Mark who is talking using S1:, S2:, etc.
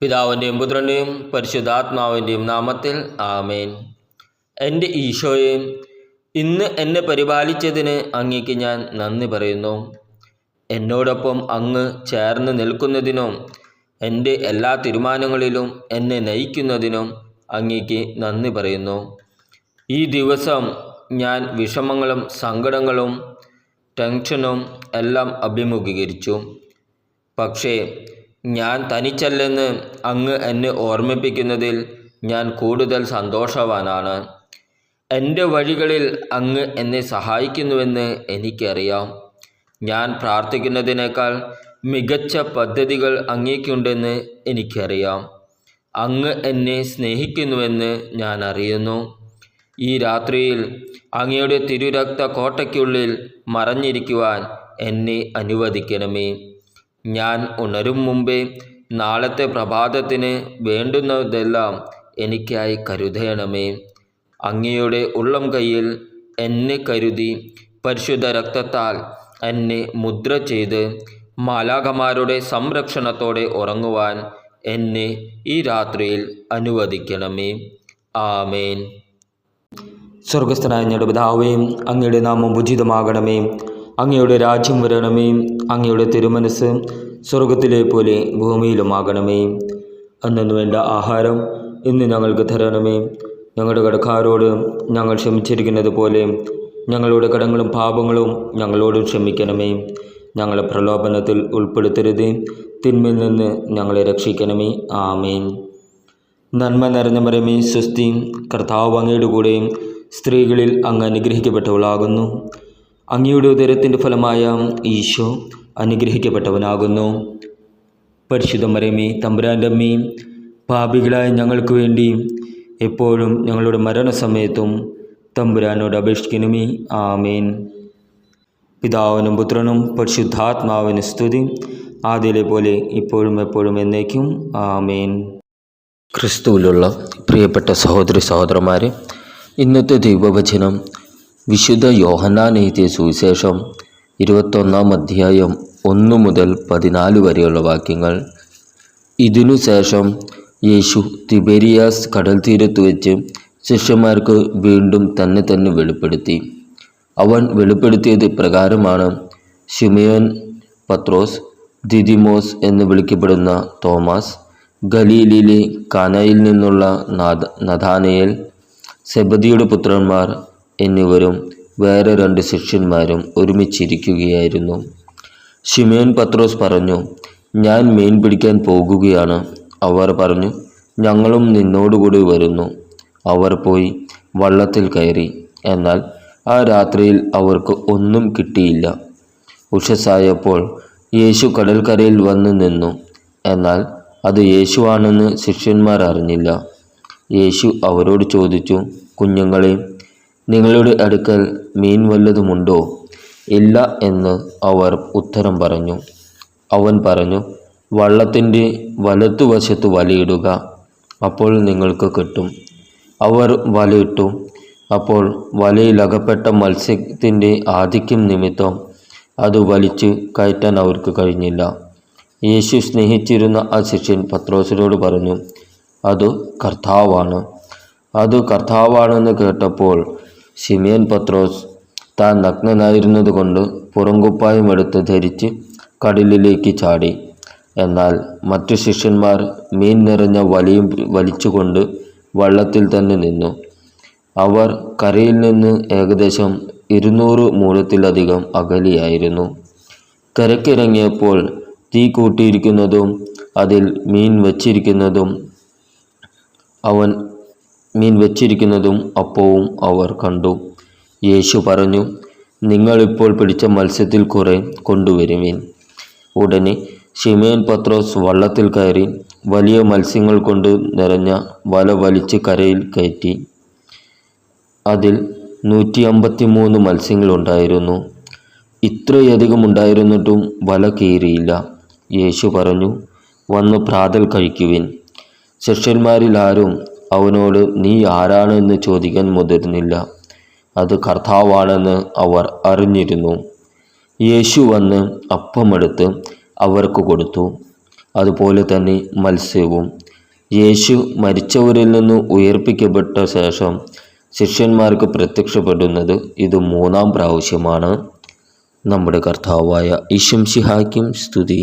S1: പിതാവിൻ്റെയും പുത്രൻ്റെയും പരിശുദ്ധാത്മാവിൻ്റെയും നാമത്തിൽ ആമേൻ. എൻ്റെ ഈശോയെ, ഇന്ന് എന്നെ പരിപാലിച്ചതിന് അങ്ങേക്ക് ഞാൻ നന്ദി പറയുന്നു. എന്നോടൊപ്പം അങ്ങ് ചേർന്ന് നിൽക്കുന്നതിനും എൻ്റെ എല്ലാ തീരുമാനങ്ങളിലും എന്നെ നയിക്കുന്നതിനും അങ്ങേക്ക് നന്ദി പറയുന്നു. ഈ ദിവസം ഞാൻ വിഷമങ്ങളും സങ്കടങ്ങളും ടെൻഷനും എല്ലാം അഭിമുഖീകരിച്ചു. പക്ഷേ ഞാൻ തനിച്ചല്ലെന്ന് അങ്ങ് എന്നെ ഓർമ്മിപ്പിക്കുന്നതിൽ ഞാൻ കൂടുതൽ സന്തോഷവാനാണ്. എൻ്റെ വഴികളിൽ അങ്ങ് എന്നെ സഹായിക്കുന്നുവെന്ന് എനിക്കറിയാം. ഞാൻ പ്രാർത്ഥിക്കുന്നതിനേക്കാൾ മികച്ച പദ്ധതികൾ അങ്ങേക്കുണ്ടെന്ന് എനിക്കറിയാം. അങ്ങ് എന്നെ സ്നേഹിക്കുന്നുവെന്ന് ഞാൻ അറിയുന്നു. ഈ രാത്രിയിൽ അങ്ങയുടെ തിരുരക്ത കോട്ടയ്ക്കുള്ളിൽ മറഞ്ഞിരിക്കുവാൻ എന്നെ അനുവദിക്കണമേ. ഞാൻ ഉണരും മുമ്പേ നാളത്തെ പ്രഭാതത്തിന് വേണ്ടുന്നതെല്ലാം എനിക്കായി കരുതണമേ. അങ്ങയുടെ ഉള്ളം കൈയിൽ എന്നെ കരുതി പരിശുദ്ധ രക്തത്താൽ എന്നെ മുദ്ര ചെയ്ത് മാലാഖമാരുടെ സംരക്ഷണത്തോടെ ഉറങ്ങുവാൻ എന്നെ ഈ രാത്രിയിൽ അനുവദിക്കണമേ. ആമേൻ.
S2: സ്വർഗസ്ഥനായ ഞങ്ങളുടെ പിതാവേ, അങ്ങയുടെ നാമം ഉചിതമാകണമേ. അങ്ങയുടെ രാജ്യം വരണമേ. അങ്ങയുടെ തിരുമനസ് സ്വർഗത്തിലെ പോലെ ഭൂമിയിലുമാകണമേ. അന്നു വേണ്ട ആഹാരം ഇന്ന് ഞങ്ങൾക്ക് തരണമേ. ഞങ്ങളുടെ കടക്കാരോട് ഞങ്ങൾ ക്ഷമിച്ചിരിക്കുന്നത് പോലെ ഞങ്ങളുടെ കടങ്ങളും പാപങ്ങളും ഞങ്ങളോട് ക്ഷമിക്കണമേ. ഞങ്ങളെ പ്രലോഭനത്തിൽ ഉൾപ്പെടുത്തരുത്, തിന്മയിൽ നിന്ന് ഞങ്ങളെ രക്ഷിക്കണമേ. ആമേൻ. നന്മ നിറഞ്ഞ മറിയമേ, സ്വസ്തി, കർത്താവ് അങ്ങയുടെ കൂടെ സ്ത്രീകളിൽ അങ്ങ് അനുഗ്രഹിക്കപ്പെട്ടവളാകുന്നു. അങ്ങയുടെ ഉദരത്തിൻ്റെ ഫലമായ ഈശോ അനുഗ്രഹിക്കപ്പെട്ടവനാകുന്നു. പരിശുദ്ധ മറിയമേ, തമ്പുരാൻ്റെ അമ്മേ, പാപികളായ ഞങ്ങൾക്ക് വേണ്ടി എപ്പോഴും ഞങ്ങളുടെ മരണസമയത്തും തമ്പുരാനോട് അപേക്ഷിക്കണമേ. ആമേൻ. പിതാവിനും പുത്രനും പരിശുദ്ധാത്മാവിന് സ്തുതി, ആദ്യയിലെ പോലെ ഇപ്പോഴും എപ്പോഴും എന്നേക്കും. ആമേൻ.
S1: ക്രിസ്തുവിലുള്ള പ്രിയപ്പെട്ട സഹോദരി സഹോദരന്മാരെ, ഇന്നത്തെ ദൈവവചനം വിശുദ്ധ യോഹന്നാൻ എഴുതിയ സുവിശേഷം 21-ാം അധ്യായം 1 മുതൽ 14 വരെയുള്ള വാക്യങ്ങൾ. ഇതിനുശേഷം യേശു തിബേരിയാസ് കടൽ തീരത്ത് വെച്ച് ശിഷ്യന്മാർക്ക് വീണ്ടും തന്നെ വെളിപ്പെടുത്തി. അവൻ വെളിപ്പെടുത്തിയത് ഇപ്രകാരമാണ്: ശിമയോൻ പത്രോസ്, ദിദിമോസ് എന്ന് വിളിക്കപ്പെടുന്ന തോമസ്, ഗലീലിയിലെ കാനായിൽ നിന്നുള്ള നഥാനയേൽ, സെബദിയുടെ പുത്രന്മാർ എന്നിവരും വേറെ 2 ശിഷ്യന്മാരും ഒരുമിച്ചിരിക്കുകയായിരുന്നു. ശിമയോൻ പത്രോസ് പറഞ്ഞു, ഞാൻ മീൻ പിടിക്കാൻ പോകുകയാണ്. അവർ പറഞ്ഞു, ഞങ്ങളും നിന്നോടുകൂടി വരുന്നു. അവർ പോയി വള്ളത്തിൽ കയറി. എന്നാൽ ആ രാത്രിയിൽ അവർക്ക് ഒന്നും കിട്ടിയില്ല. ഉഷസ്സായപ്പോൾ യേശു കടൽക്കരയിൽ വന്ന് നിന്നു. എന്നാൽ അത് യേശുവാണെന്ന് ശിഷ്യന്മാർ അറിഞ്ഞില്ല. യേശു അവരോട് ചോദിച്ചു, കുഞ്ഞുങ്ങളെ, നിങ്ങളുടെ അടുക്കൽ മീൻ വല്ലതുമുണ്ടോ? ഇല്ല എന്ന് അവർ ഉത്തരം പറഞ്ഞു. അവൻ പറഞ്ഞു, വള്ളത്തിൻ്റെ വലത്തുവശത്ത് വലയിടുക, അപ്പോൾ നിങ്ങൾക്ക് കിട്ടും. അവർ വലയിട്ടു. അപ്പോൾ വലയിലകപ്പെട്ട മത്സ്യത്തിൻ്റെ ആധിക്യം നിമിത്തം അത് വലിച്ചു കയറ്റാൻ അവർക്ക് കഴിഞ്ഞില്ല. യേശു സ്നേഹിച്ചിരുന്ന ആ ശിഷ്യൻ പത്രോസിനോട് പറഞ്ഞു, അത് കർത്താവാണെന്ന് കേട്ടപ്പോൾ ശിമയോൻ പത്രോസ് താൻ നഗ്നനായിരുന്നതുകൊണ്ട് പുറംകുപ്പായം എടുത്ത് ധരിച്ച് കടലിലേക്ക് ചാടി. എന്നാൽ മറ്റു ശിഷ്യന്മാർ മീൻ നിറഞ്ഞ വലയും വലിച്ചുകൊണ്ട് വള്ളത്തിൽ തന്നെ നിന്നു. അവർ കരയിൽ നിന്ന് ഏകദേശം 200 മൂഴത്തിലധികം അകലെയായിരുന്നു. കരക്കിറങ്ങിയപ്പോൾ തീ കൂട്ടിയിരിക്കുന്നതും അതിൽ മീൻ വെച്ചിരിക്കുന്നതും അപ്പവും അവർ കണ്ടു. യേശു പറഞ്ഞു, നിങ്ങളിപ്പോൾ പിടിച്ച മത്സ്യത്തിൽ കുറെ കൊണ്ടുവരുവിൻ. ഉടനെ ശിമയോൻ പത്രോസ് വള്ളത്തിൽ കയറി വലിയ മത്സ്യങ്ങൾ കൊണ്ട് നിറഞ്ഞ വല വലിച്ച് കരയിൽ കയറ്റി. അതിൽ 153 മത്സ്യങ്ങളുണ്ടായിരുന്നു. ഇത്രയധികം ഉണ്ടായിരുന്നിട്ടും വല കീറിയില്ല. യേശു പറഞ്ഞു, വന്ന് പ്രാതൽ കഴിക്കുവിൻ. ശിഷ്യന്മാരിൽ ആരും അവനോട് നീ ആരാണ് എന്ന് ചോദിക്കാൻ മുതിർന്നില്ല. അത് കർത്താവാണെന്ന് അവർ അറിഞ്ഞിരുന്നു. യേശു വന്ന് അപ്പമെടുത്ത് അവർക്ക് കൊടുത്തു. അതുപോലെ തന്നെ മത്സ്യവും. യേശു മരിച്ചവരിൽ നിന്ന് ഉയർപ്പിക്കപ്പെട്ട ശേഷം ശിഷ്യന്മാർക്ക് പ്രത്യക്ഷപ്പെടുന്നത് ഇത് 3-ാം പ്രാവശ്യമാണ്. നമ്മുടെ കർത്താവായ ഈശോ മിശിഹായ്ക്കും സ്തുതി.